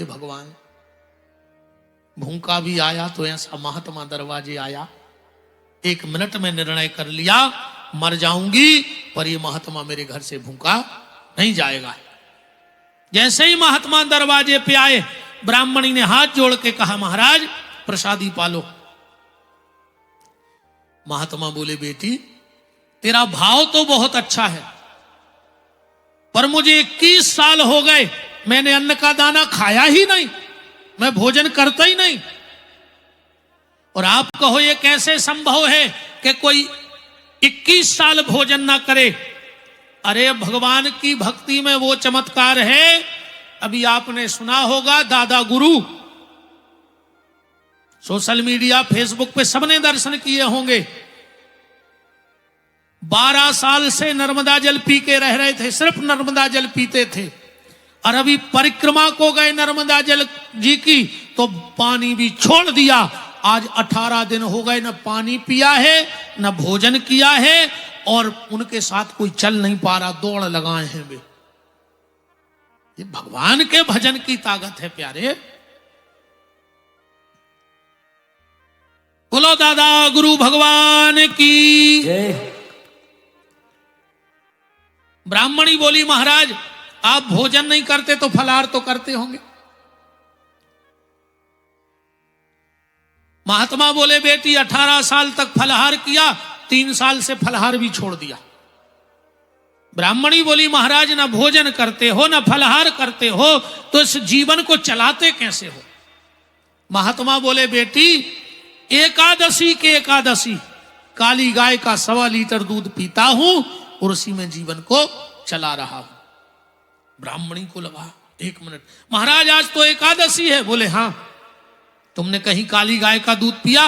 भगवान, भूखा भी आया तो ऐसा महात्मा दरवाजे आया, 1 मिनट में निर्णय कर लिया मर जाऊंगी पर ये महात्मा मेरे घर से भूखा नहीं जाएगा। जैसे ही महात्मा दरवाजे पे आए, ब्राह्मणी ने हाथ जोड़ के कहा महाराज प्रसादी पालो। महात्मा बोले बेटी तेरा भाव तो बहुत अच्छा है, पर मुझे 21 साल हो गए मैंने अन्न का दाना खाया ही नहीं, मैं भोजन करता ही नहीं, और आप कहो ये कैसे संभव है कि कोई 21 साल भोजन ना करे। अरे भगवान की भक्ति में वो चमत्कार है, अभी आपने सुना होगा दादा गुरु, सोशल मीडिया फेसबुक पे सबने दर्शन किए होंगे, 12 साल से नर्मदा जल पी के रह रहे थे, सिर्फ नर्मदा जल पीते थे, और अभी परिक्रमा को गए नर्मदा जल जी की तो पानी भी छोड़ दिया। आज 18 दिन हो गए, न पानी पिया है न भोजन किया है, और उनके साथ कोई चल नहीं पा रहा, दौड़ लगाए हैं वे। ये भगवान के भजन की ताकत है प्यारे। बोलो दादा गुरु भगवान की जय। ब्राह्मणी बोली महाराज आप भोजन नहीं करते तो फलाहार तो करते होंगे। महात्मा बोले बेटी 18 साल तक फलाहार किया, 3 साल से फलाहार भी छोड़ दिया। ब्राह्मणी बोली महाराज ना भोजन करते हो ना फलाहार करते हो तो इस जीवन को चलाते कैसे हो। महात्मा बोले बेटी एकादशी के एकादशी काली गाय का 1.25 लीटर दूध पीता हूं और उसी में जीवन को चला रहा हूं। ब्राह्मणी को लगा 1 मिनट, महाराज आज तो एकादशी है। बोले हाँ। तुमने कहीं काली गाय का दूध पिया?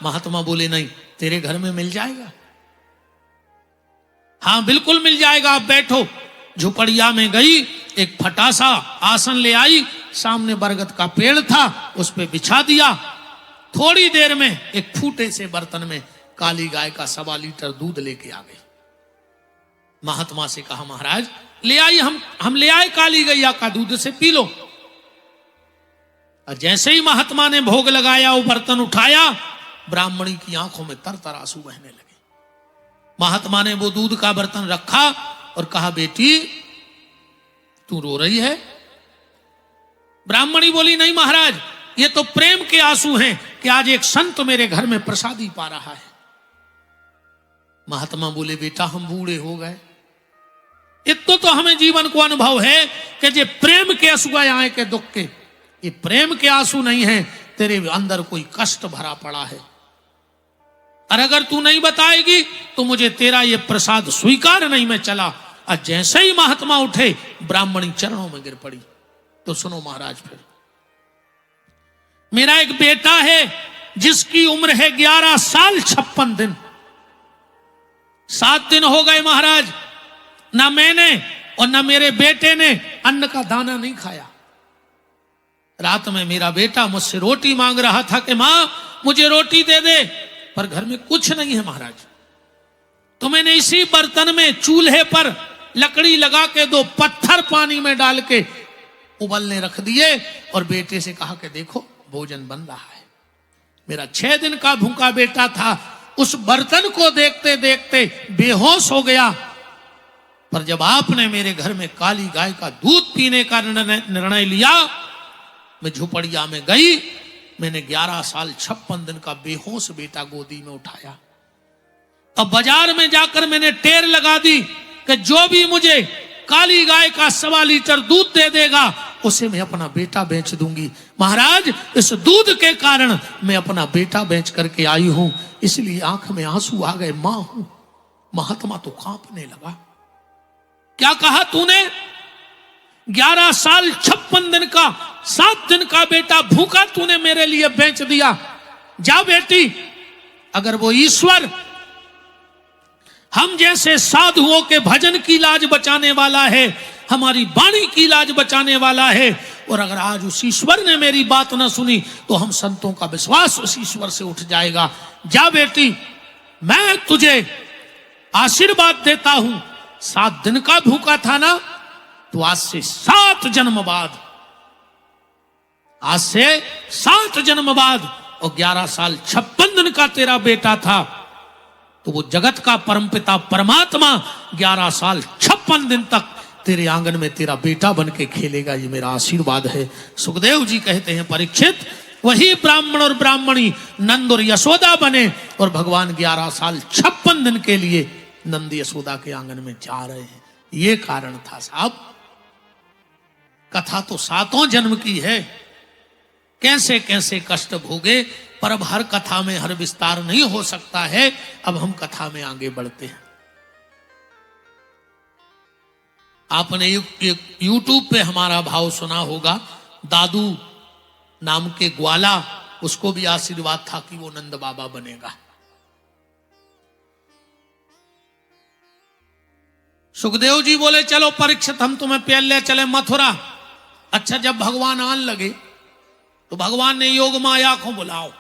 महात्मा बोले नहीं। तेरे घर में मिल जाएगा? हाँ बिल्कुल मिल जाएगा, आप बैठो। झुपड़िया में गई, एक फटा सा आसन ले आई, सामने बरगद का पेड़ था, उस पे बिछा दिया। थोड़ी देर में एक फूटे से बर्तन में काली गाय का 1.25 लीटर दूध लेके आ गई। महात्मा से कहा महाराज ले आई, हम ले आए काली गैया का दूध, से पी लो। और जैसे ही महात्मा ने भोग लगाया, वो बर्तन उठाया, ब्राह्मणी की आंखों में तर आंसू बहने लगे। महात्मा ने वो दूध का बर्तन रखा और कहा बेटी तू रो रही है? ब्राह्मणी बोली नहीं महाराज ये तो प्रेम के आंसू हैं कि आज एक संत मेरे घर में प्रसादी पा रहा है। महात्मा बोले बेटा हम बूढ़े हो गए, इतना तो हमें जीवन को अनुभव है कि जे प्रेम के आंसू आए के दुख के, ये प्रेम के आंसू नहीं है, तेरे अंदर कोई कष्ट भरा पड़ा है। और अगर तू नहीं बताएगी तो मुझे तेरा ये प्रसाद स्वीकार नहीं मैं चला। और जैसे ही महात्मा उठे ब्राह्मणी चरणों में गिर पड़ी। तो सुनो महाराज फिर, मेरा एक बेटा है जिसकी उम्र है 11 साल 56 दिन। 7 दिन हो गए महाराज, ना मैंने और ना मेरे बेटे ने अन्न का दाना नहीं खाया। रात में मेरा बेटा मुझसे रोटी मांग रहा था कि मां मुझे रोटी दे दे, पर घर में कुछ नहीं है महाराज। तो मैंने इसी बर्तन में चूल्हे पर लकड़ी लगा के 2 पत्थर पानी में डाल के उबलने रख दिए और बेटे से कहा कि देखो भोजन बन रहा है। मेरा 6 दिन का भूखा बेटा था, उस बर्तन को देखते देखते बेहोश हो गया। पर जब आपने मेरे घर में काली गाय का दूध पीने का निर्णय लिया, मैं झुपड़िया में गई, मैंने 11 साल 56 दिन का बेहोश बेटा गोदी में उठाया। अब बाजार में जाकर मैंने टेर लगा दी कि जो भी मुझे काली गाय का 1.25 लीटर दूध दे देगा उसे मैं अपना बेटा बेच दूंगी। महाराज इस दूध के कारण मैं अपना बेटा बेच करके आई हूं, इसलिए आंख में आंसू आ गए। मां हूं। महात्मा तो कांपने लगा। क्या कहा तूने? 11 साल 56 दिन का 7 दिन का बेटा भूखा तूने मेरे लिए बेच दिया। जा बेटी, अगर वो ईश्वर हम जैसे साधुओं के भजन की लाज बचाने वाला है, हमारी वाणी की लाज बचाने वाला है, और अगर आज उस ईश्वर ने मेरी बात न सुनी तो हम संतों का विश्वास उस ईश्वर से उठ जाएगा। जा बेटी, मैं तुझे आशीर्वाद देता हूं। 7 दिन का भूखा था ना, तो आज से 7 जन्म बाद आज से 7 जन्म बाद और 11 साल 56 दिन का तेरा बेटा था, तो वो जगत का परमपिता परमात्मा 11 साल 56 दिन तक तेरे आंगन में तेरा बेटा बन के खेलेगा, ये मेरा आशीर्वाद है। सुखदेव जी कहते हैं परीक्षित, वही ब्राह्मण और ब्राह्मणी नंद और यशोदा बने और भगवान 11 साल 56 दिन के लिए नंद यशोदा के आंगन में जा रहे हैं। ये कारण था साहब। कथा तो 7 जन्म की है, कैसे कैसे कष्ट भोगे, पर अब हर कथा में हर विस्तार नहीं हो सकता है। अब हम कथा में आगे बढ़ते हैं। आपने यूट्यूब पे हमारा भाव सुना होगा, दादू नाम के ग्वाला, उसको भी आशीर्वाद था कि वो नंद बाबा बनेगा। सुखदेव जी बोले चलो परीक्षित हम तुम्हें पहले चले मथुरा। अच्छा, जब भगवान आने लगे तो भगवान ने योग माया को बुलाओ।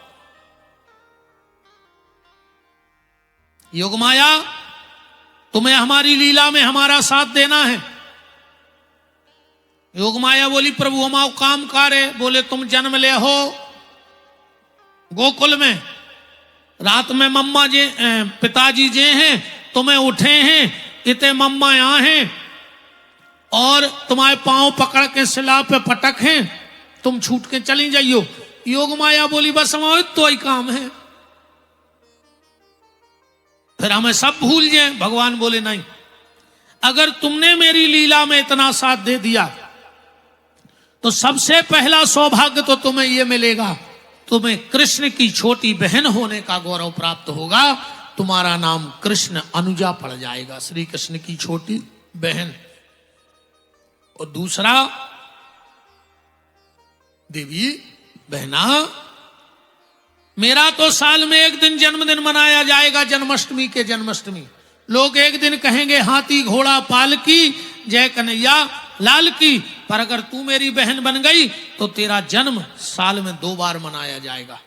योग माया, तुम्हें हमारी लीला में हमारा साथ देना है। योग माया बोली प्रभु हमारा काम कार है। बोले तुम जन्म ले हो गोकुल में, रात में मम्मा जे पिताजी जे हैं तुम्हें उठे हैं, इतने मम्मा यहां हैं और तुम्हारे पांव पकड़ के सिला पे पटक हैं, तुम छूट के चली जाइयो। योग माया बोली बस हमारा तो ही काम है, फिर हमें सब भूल जाए। भगवान बोले नहीं, अगर तुमने मेरी लीला में इतना साथ दे दिया तो सबसे पहला सौभाग्य तो तुम्हें यह मिलेगा, तुम्हें कृष्ण की छोटी बहन होने का गौरव प्राप्त होगा। तुम्हारा नाम कृष्ण अनुजा पड़ जाएगा, श्री कृष्ण की छोटी बहन। और दूसरा, देवी बहना, मेरा तो साल में एक दिन जन्मदिन मनाया जाएगा, जन्माष्टमी के जन्माष्टमी। लोग एक दिन कहेंगे हाथी घोड़ा पालकी जय कन्हैया लाल की, पर अगर तू मेरी बहन बन गई तो तेरा जन्म साल में 2 बार मनाया जाएगा।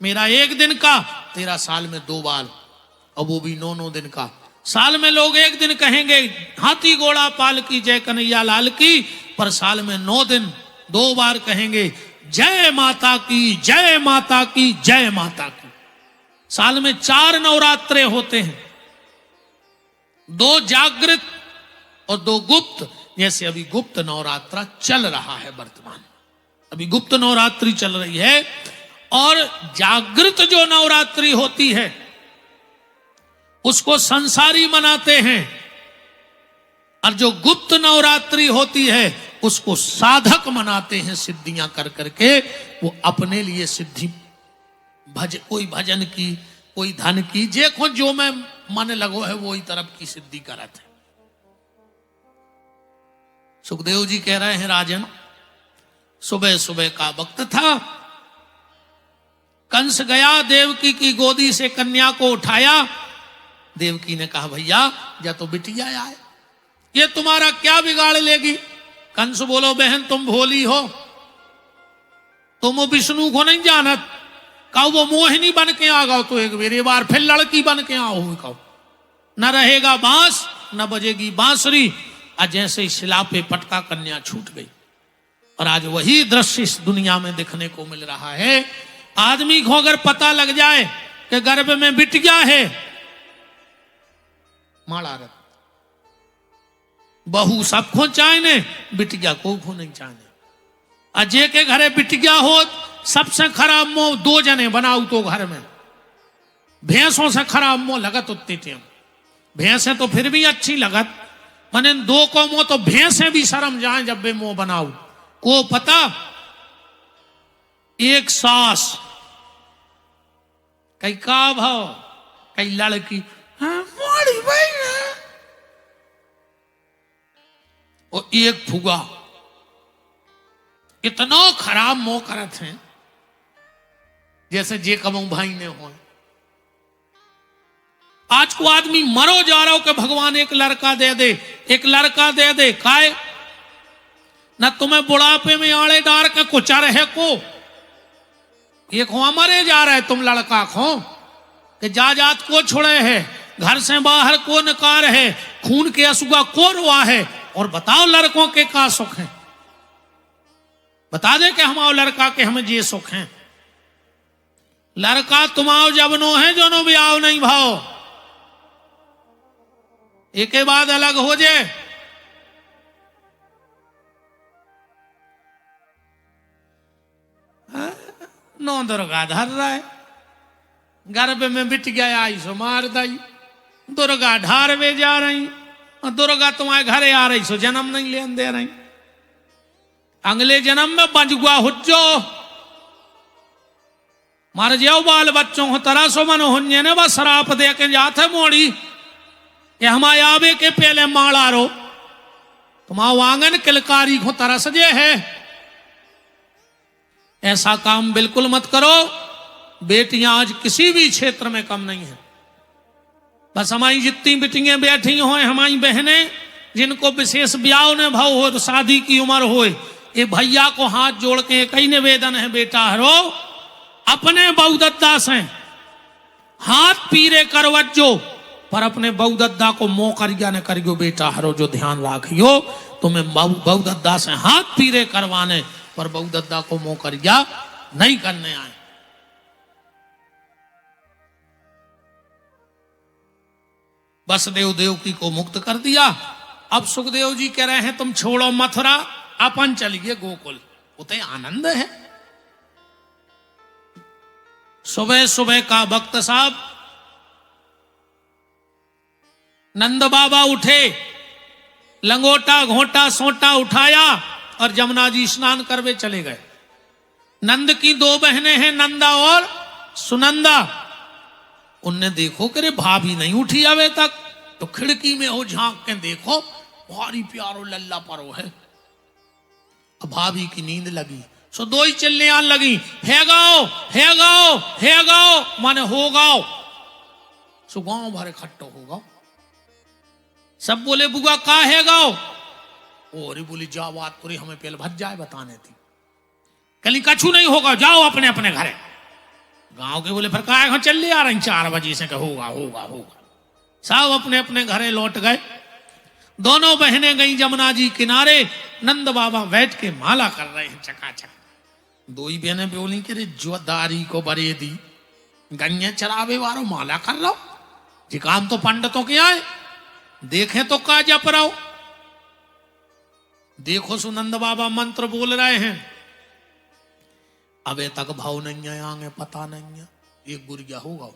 मेरा एक दिन का, तेरा साल में 2 बार, और वो भी 9 दिन का। साल में लोग एक दिन कहेंगे हाथी घोड़ा पालकी जय कन्हैया लाल की, पर साल में 9 दिन 2 बार कहेंगे जय माता की जय माता की जय माता की। साल में 4 नवरात्रे होते हैं, 2 जागृत और 2 गुप्त। जैसे अभी गुप्त नवरात्रा चल रहा है, वर्तमान अभी गुप्त नवरात्रि चल रही है, और जागृत जो नवरात्रि होती है उसको संसारी मनाते हैं, और जो गुप्त नवरात्रि होती है उसको साधक मनाते हैं, सिद्धियां कर करके। वो अपने लिए सिद्धि कोई भजन की, कोई धन की, देखो जो मैं मन लगो है वही तरफ की सिद्धि करत है। सुखदेव जी कह रहे हैं राजन, सुबह सुबह का वक्त था, कंस गया, देवकी की गोदी से कन्या को उठाया। देवकी ने कहा भैया या तो बिटिया आए, ये तुम्हारा क्या बिगाड़ लेगी। कंस बोलो बहन तुम भोली हो, तुम वो विष्णु को नहीं जानत, कहो वो मोहिनी बन के आ गओ तो एक मेरी बार फिर लड़की बन के आओ, कहो न रहेगा बांस न बजेगी बांसुरी। आज जैसे शिला पे पटका कन्या छूट गई, और आज वही दृश्य इस दुनिया में देखने को मिल रहा है। आदमी को अगर पता लग जाए कि गर्भ में बिटिया है, माड़ा रख, बहू सबको चाहने, बिटिया को नहीं चाहने। अजय के घरे बिटिया हो, सबसे खराब मोह 2 जने बनाऊ तो घर में। भैंसों से खराब मोह लगत उतनी टेम, भैंसें तो फिर भी अच्छी लगत, मने 2 को मोह तो भैंसें भी शर्म जाए जब वे मोह बनाऊ। को पता, एक सास कई का भाव, कई लड़की मोड़ी भाई, और एक फुगा, इतना खराब मोह करत हैं जैसे जे कमऊ भाई ने हो। आज को आदमी मरो जा रहा हो कि भगवान एक लड़का दे दे, एक लड़का दे दे, काय न तुम्हें बुढ़ापे में आड़े डार के कुचर है को, ये को मरे जा रहे तुम लड़का खो कि जात को छोड़े है, घर से बाहर को नकार है, खून के असुआ को रुआ है, और बताओ लड़कों के का सुख है। बता दे कि हम आओ लड़का के हमें जे सुख हैं। लड़का तुम आओ जब नो है जो नो भी आओ नहीं भाओ, एक के बाद अलग हो जाए। नो दुर्गा धर रहा है, गर्भ में बिट गया आई सो मार दई। दुर्गा ढार वे जा रही, दुर्गा तुम्हारे घरे आ रही सो जन्म नहीं लेन दे रही। अगले जन्म में बंजुआ हुज्जो मर जाओ बाल बच्चों हो तरह सो मन हुन्ने ने बस श्राप दे के जाते मोड़ी कि हमारे आवे के पहले माड़ा रो तुम्हारा वांगन किलकारी को तरस जे है। ऐसा काम बिल्कुल मत करो। बेटियां आज किसी भी क्षेत्र में कम नहीं है। बस हमारी जितनी बेटियां बैठी हो, हमारी बहनें जिनको विशेष ब्याह ने भाव हो, तो शादी की उम्र हो, ये भैया को हाथ जोड़ के कई निवेदन है, बेटा हरो अपने बहुदत्ता से हाथ पीरे करवजो, पर अपने बहुदत्ता को मोह करिया न करियो। बेटा हरो जो ध्यान राखियो, तुम्हें बहुदत्ता से हाथ पीरे करवाने पर बहुदत्ता को मोह करिया नहीं करने आए। वसुदेव देवकी को मुक्त कर दिया। अब सुखदेव जी कह रहे हैं तुम छोड़ो मथुरा, अपन चलिए गोकुल, उते आनंद है। सुबह सुबह का वक्त साहब नंद बाबा उठे, लंगोटा घोटा सोटा उठाया और जमुना जी स्नान करवे चले गए। नंद की दो बहनें हैं, नंदा और सुनंदा। उनने देखो कि रे भाभी नहीं उठी अबे तक, तो खिड़की में हो झांक के देखो भारी प्यारो लल्ला परो है। अब भाभी की नींद लगी, सो दो ही चिल्ले आन लगी, है गाओ है गाओ है गाओ, माने हो गाओ। सो गांव भरे खट्टो हो गाओ। सब बोले बुआ का है गाओ। और बोली जा बात पूरी हमें पहले भज जाए बताने थी। कली कछु नहीं होगा, जाओ अपने अपने घरे। गांव के बोले फिर कहा चल आ रही 4 बजे से होगा होगा होगा। सब अपने अपने घरे लौट गए। दोनों बहनें गई जमुना जी किनारे, नंद बाबा बैठ के माला कर रहे हैं चकाचक। दो ही बहनें बोली कि जो दारी को बरे दी गन्ने चरावे वालों माला कर रहा हो जी, काम तो पंडितों के आए, देखें तो का जप रहा हो। देखो सुनंद बाबा मंत्र बोल रहे हैं, अबे तक भाव नहीं है आगे पता नहीं है, एक गुरिया होगा।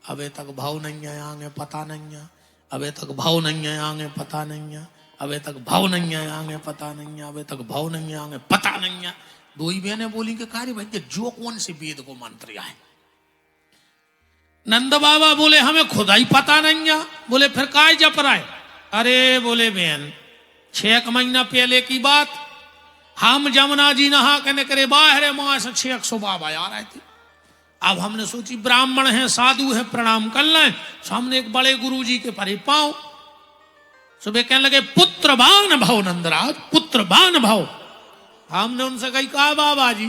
अबे तक भाव नहीं है आगे पता नहीं है, अबे तक भाव नहीं है आगे पता नहीं है, अबे तक भाव नहीं है आगे पता नहीं है, अबे तक भाव नहीं है आगे पता नहीं है। दो ही बहनें बोली कि कार्य भाई जो कौन से वेद को मंत्र आए। नंद बाबा बोले हमें खुदा ही पता नहीं है। बोले फिर काय जप रहा है। अरे बोले बहन 6 महीना पहले की बात, हम जमुना जी नहा के निकले बाहर वहां से 600 बाबा आ रहे थे। अब हमने सोची ब्राह्मण है साधु है प्रणाम कर लें। सामने एक बड़े गुरु जी के परे पांव। सुबह कहने लगे पुत्रवान भव नंदराज, पुत्रवान भव। हमने उनसे कही कहा बाबा जी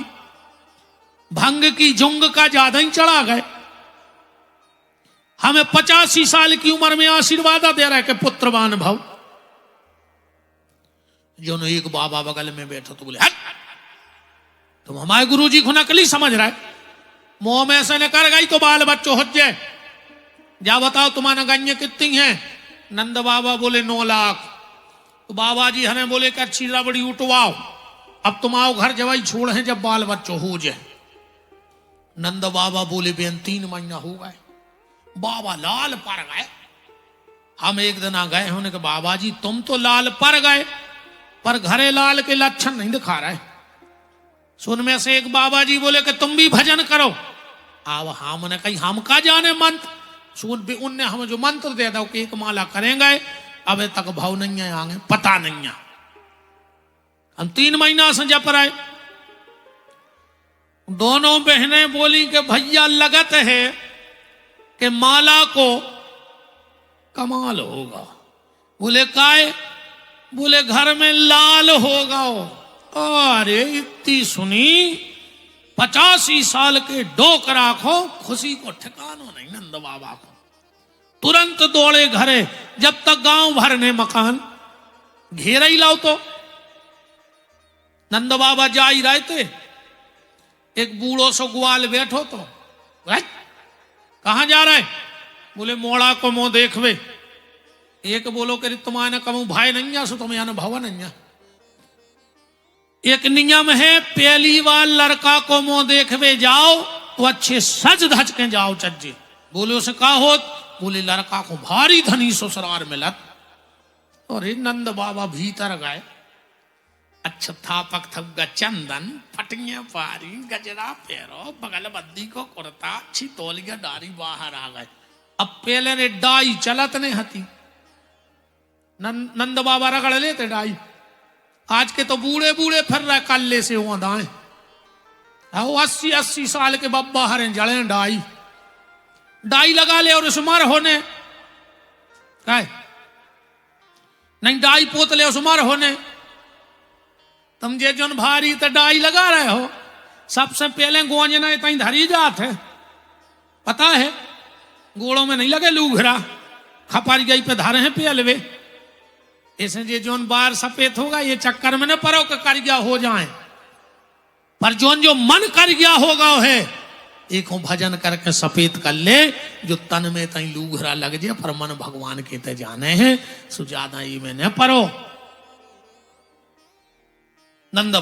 भंग की जुंग का ज्यादा ही चढ़ा गए, हमें 85 साल की उम्र में आशीर्वाद दे रहा है कि पुत्रवान भव। जो एक बाबा बगल में बैठो तो बोले हट, तुम हमारे गुरु जी को नकली समझ रहा है, मुंह में ऐसे न कर गई तो बाल बच्चों हो जाए। जा बताओ तुम्हारा गन्य कितनी है। नंद बाबा बोले 9 लाख। तो बाबा जी हमें बोले कि अच्छी रबड़ी उठवाओ, अब तुम आओ घर जवाई छोड़ है जब बाल बच्चों हो जाए। नंद बाबा बोले बेन 3 महीना हो गए। बाबा लाल पर गए। हम एक दिन आ गए होने के बाबा जी तुम तो लाल पर गए, पर घरे लाल के लक्षण नहीं दिखा रहे। सुन में से एक बाबा जी बोले कि तुम भी भजन करो। अब हमने कही हम का जाने मंत्र। सुन भी उनने हमें जो मंत्र दे दो कि एक माला करेंगे, अबे तक भाव नहीं है आगे पता नहीं है। हम 3 महीना से जप रहे। दोनों बहनें बोली कि भैया लगत है कि माला को कमाल होगा। बोले काय। बोले घर में लाल होगा। अरे इतनी सुनी 85 साल के डोक राखो, खुशी को ठिकानो नहीं। नंद बाबा को तुरंत दौड़े घरे। जब तक गांव भर ने मकान घेरा ही लाओ तो नंद बाबा जा ही रहे थे, एक बूढ़ो सो ग्वाल बैठो तो कहां जा रहे? बोले मोड़ा को मुंह देखवे। एक बोलो कि तुम्हारे कहूं भाई नहीं सो तुम यहाँ भवन नहीं। एक नियम है, पहली बार लड़का को मुंह देखवे जाओ तो अच्छे सज धज के जाओ चज्जे। बोले उसे कहा होत? बोले लड़का को भारी धनी ससुराल मिलत। और नंद बाबा भीतर गए, अच्छा थापक थग्गा चंदन फटिया पारी गजरा पैरो बगल बद्दी को कुर्ता अच्छी तौलिया डारी बाहर आ गए। अब पहले ने डाई चलत नहीं हती, नंद बाबा रगड़ लेते डाई। आज के तो बूढ़े बूढ़े फिर रहे कल्ले से हुआ दाएं। 80-80 साल के बब्बा हरे जड़े डाई डाई लगा ले और उसमर होने कहे नहीं डाई पोत ले उसमर होने। तुम जे जोन भारी तो डाई लगा रहे हो, सबसे पहले गोंजना इतनी धरी जात है, पता है गोड़ों में नहीं लगे लूघरा, खपारी गई पे धारे हैं पेलवे। ऐसे जे जोन बार सफेद होगा ये चक्कर में न परो कि कर गया हो जाए, पर जोन जो मन कर गया होगा है एक भजन करके सफेद कर ले, जो तन में तई लूघरा लग जाए पर मन भगवान के ते जाने हैं, सुजादा ही में न परो। नंद